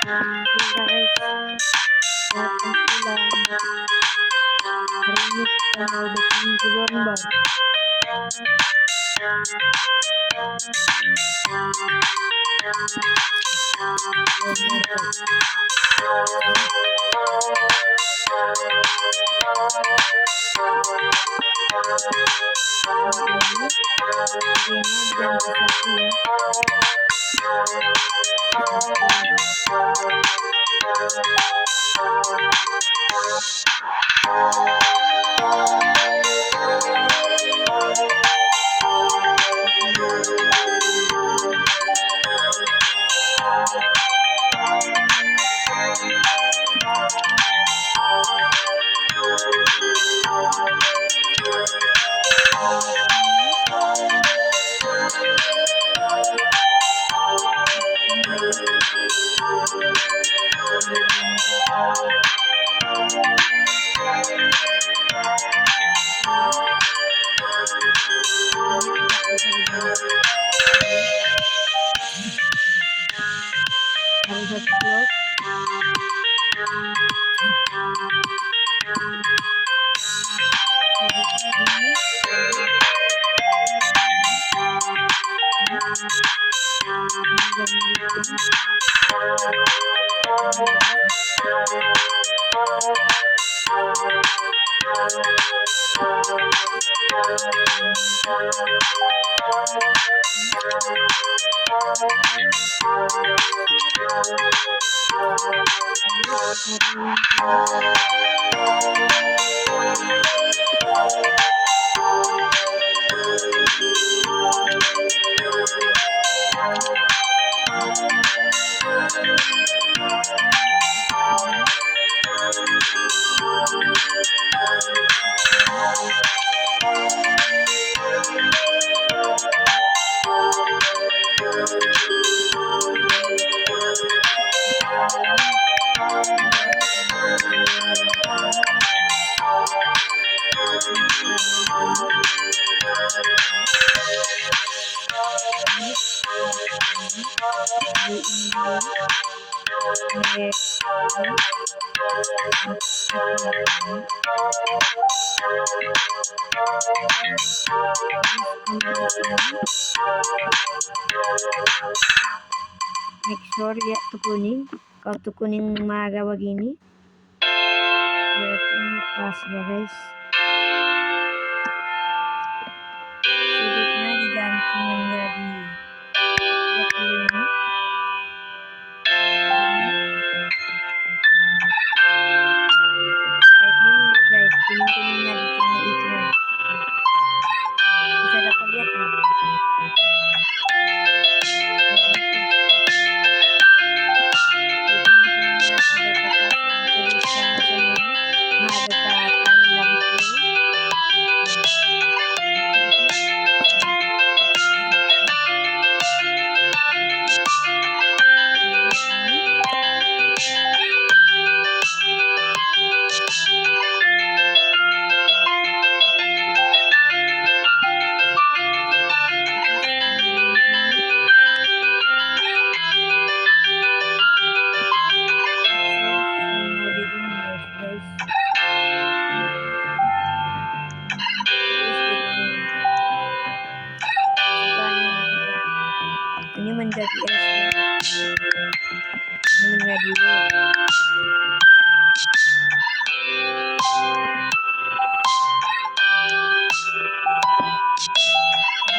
guys, datang pulang. Hari ini kita mau bikin lomba. Make sure ya tukunin. Kalau tukunin umaga begini, berarti pas ya guys. Sudutnya diganti menjadi 25. Kayak gini guys, kuning-kuningnya di tengah itu bisa dapat lihat nih. Ini menjadi es, ini menjadi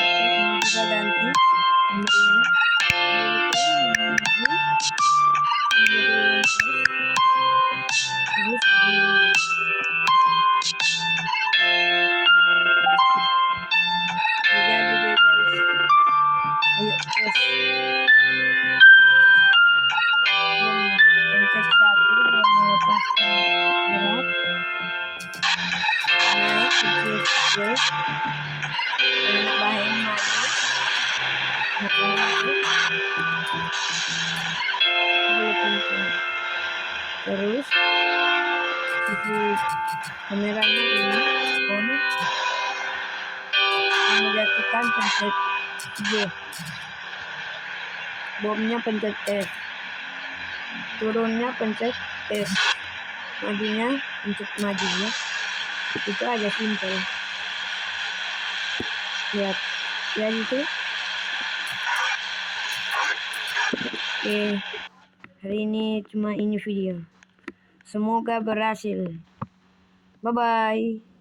ini juga ganti terus kameranya ini on, menjatuhkan pencet J, bomnya pencet F. turunnya pencet tes, majunya pencet maju ya. Itu aja, simple. Lihat ya gitu. Oke, hari ini cuma ini video. Semoga berhasil. Bye bye.